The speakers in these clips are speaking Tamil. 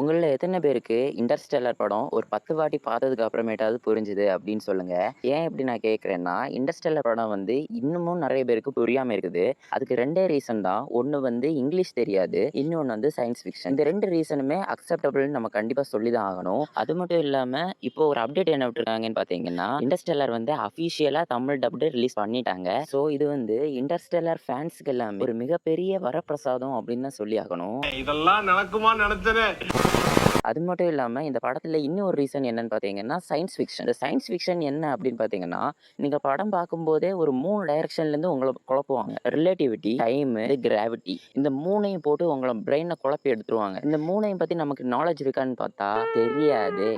உங்கள்ல எத்தன பேருக்கு இன்டர்ஸ்டெல்லர் படம் ஒரு 10 வாட்டி பார்த்ததுக்கு அப்புறமேட்டாவது புரிஞ்சுது அப்படின்னு சொல்லுங்க. ஏன் இப்படி நான் கேட்கிறேன்னா, இன்டர்ஸ்டெல்லர் படம் வந்து இன்னமும் நெறைய பேருக்கு புரியாம இருக்குது. அதுக்கு 2டே ரீசன் தான். ஒண்ணு வந்து இங்கிலீஷ் தெரியாது. இன்னொன்னு வந்து சயன்ஸ் ஃபிக்ஷன். இந்த 2 ரீசனுமே அக்செப்டபிள்ன்னு நம்ம கண்டிப்பா சொல்லி தான் ஆகணும். அது மட்டும் இல்லாம, இப்போ ஒரு அப்டேட் என்ன விட்டுருக்காங்கன்னு பார்த்தீங்கன்னா, இன்டர்ஸ்டெல்லர் வந்து அஃபிஷியலா தமிழ் டப்டு ரிலீஸ் பண்ணிட்டாங்க. ஸோ இது வந்து இன்டர்ஸ்டெல்லர் ஃபேன்ஸ்க்கு எல்லாமே ஒரு மிகப்பெரிய வரப்பிரசாதம் அப்படின்னு தான் சொல்லி ஆகணும். இதெல்லாம் நடக்குமா நினைச்சனே. அது மட்டும் இல்லாம, இந்த படத்துல இன்னொரு ரீசன் என்னன்னு பார்த்தீங்கன்னா, சயன்ஸ் ஃபிக்ஷன். இந்த சயன்ஸ் ஃபிக்ஷன் என்ன அப்படின்னு பார்த்தீங்கன்னா, நீங்க படம் பார்க்கும்போதே ஒரு 3 டைரக்ஷன்லேருந்து உங்கள குழப்புவாங்க. Relativity, time, gravity. இந்த 3யும் போட்டு உங்கள பிரெயின குழப்பி எடுத்துருவாங்க. இந்த 3யும் பத்தி நமக்கு நாலேட்ஜ் இருக்கான்னு பார்த்தா, தெரியாதே.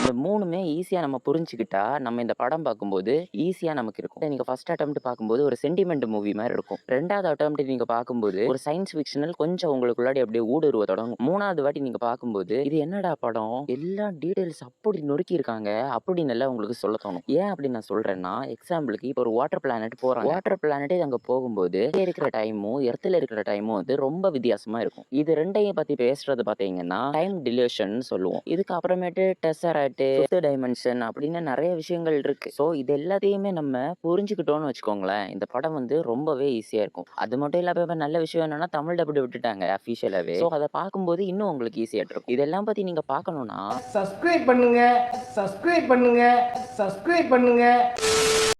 இந்த 3மே ஈஸியா நம்ம புரிஞ்சுக்கிட்டா, நம்ம இந்த படம் பார்க்கும்போது ஈஸியா நமக்கு இருக்கும். நீங்க ஃபர்ஸ்ட் அட்டெம்ப்ட் பார்க்கும்போது ஒரு சென்டிமெண்ட் மூவி மாரி இருக்கும். 2வது அட்டெம்ப்ட் நீங்க பார்க்கும்போது ஒரு சயன்ஸ் ஃபிக்ஷனல் கொஞ்சம் உங்களுக்குள்ளாடி அப்படியே ஊடுருவ தொடங்கும். 3வது வாட்டி நீங்க பார்க்கும்போது, இது என்னடா படம்? எல்லா டீட்டெயில்ஸ் அப்படி நொறுக்கியிருக்காங்க அப்படின்னு எல்லாம் உங்களுக்கு சொல்ல தோணும். ஏன் அப்படி நான் சொல்றேன்னா, எக்ஸாம்பிளுக்கு இப்போ ஒரு வாட்டர் பிளானட் போறாங்க. வாட்டர் பிளானட்டே அங்க போகும்போது, இங்க இருக்கிற டைமும், எர்த்ல இருக்கிற டைமும் வந்து ரொம்ப வித்தியாசமா இருக்கும். இது 2யும் பத்தி பேசுறது பார்த்தீங்கன்னா, டைம் டிலேஷன்னு சொல்லுவோம். இதுக்கு அப்புறமேட்டு டெசராய்ட், ஃபிஃப்த் டைமென்ஷன் அப்படின்னு நெறைய விஷயங்கள் இருக்கு. ஸோ இது எல்லாத்தையுமே நம்ம புரிஞ்சுக்கிட்டோம்னு வச்சுக்கோங்களேன், இந்த படம் வந்து ரொம்பவே ஈஸியா இருக்கும். அது மட்டும் இல்லாம இப்ப நல்ல விஷயம் என்னன்னா, தமிழ் டப்டு விட்டுட்டாங்க அஃபிஷியலாவே. ஸோ அத பார்க்கும்போது இன்னும் உங்களுக்கு ஈஸியா இருக்கும். இதெல்லாம் பத்தி நீங்க பார்க்கணும்னா சப்ஸ்கிரைப் பண்ணுங்க, சப்ஸ்கிரைப் பண்ணுங்க, சப்ஸ்கிரைப் பண்ணுங்க.